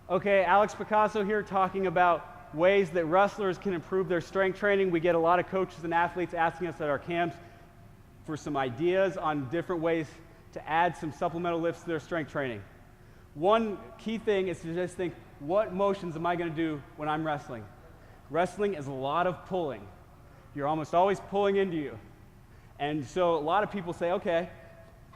Okay, Alex Picazo here talking about ways that wrestlers can improve their strength training. We get a lot of coaches and athletes asking us at our camps for some ideas on different ways to add some supplemental lifts to their strength training. One key thing is to just think, what motions am I going to do when I'm wrestling? Wrestling is a lot of pulling. You're almost always pulling into you. And so a lot of people say, okay,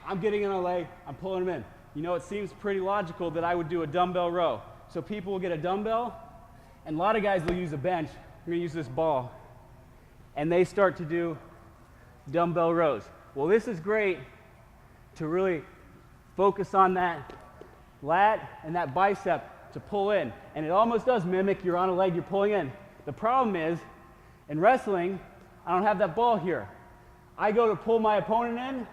I'm getting in a leg, I'm pulling them in. You know, it seems pretty logical that I would do a dumbbell row. So people will get a dumbbell, and a lot of guys will use a bench. I'm going to use this ball. And they start to do dumbbell rows. Well, this is great to really focus on that lat and that bicep to pull in. And it almost does mimic you're on a leg, you're pulling in. The problem is, in wrestling, I don't have that ball here. I go to pull my opponent in.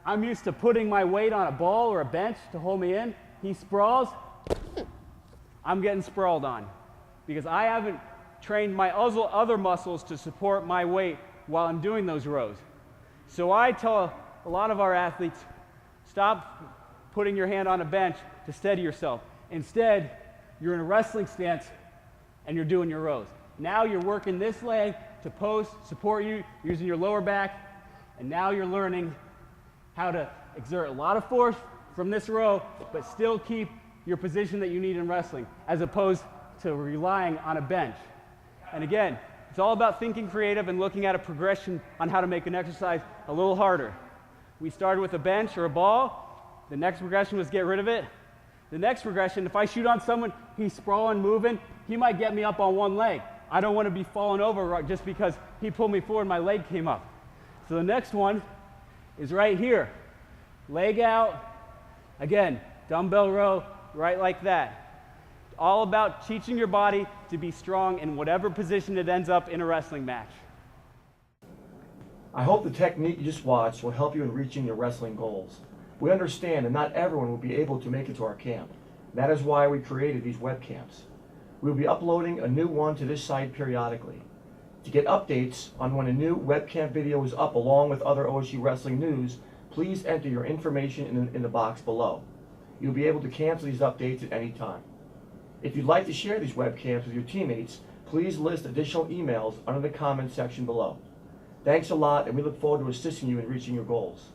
I'm used to putting my weight on a ball or a bench to hold me in. He sprawls. I'm getting sprawled on because I haven't trained my other muscles to support my weight while I'm doing those rows. So I tell a lot of our athletes, stop putting your hand on a bench to steady yourself. Instead, you're in a wrestling stance and you're doing your rows. Now you're working this leg to post, support you, using your lower back, and now you're learning how to exert a lot of force from this row, but still keep your position that you need in wrestling, as opposed to relying on a bench. And again, it's all about thinking creative and looking at a progression on how to make an exercise a little harder. We started with a bench or a ball. The next progression was get rid of it. The next progression, if I shoot on someone, he's sprawling, moving, he might get me up on one leg. I don't want to be falling over just because he pulled me forward and my leg came up. So the next one is right here. Leg out. Again, dumbbell row, right like that. All about teaching your body to be strong in whatever position it ends up in a wrestling match. I hope the technique you just watched will help you in reaching your wrestling goals. We understand that not everyone will be able to make it to our camp. That is why we created these webcams. We will be uploading a new one to this site periodically. To get updates on when a new webcam video is up along with other OSU wrestling news, please enter your information in the box below. You'll be able to cancel these updates at any time. If you'd like to share these webcams with your teammates, please list additional emails under the comments section below. Thanks a lot, and we look forward to assisting you in reaching your goals.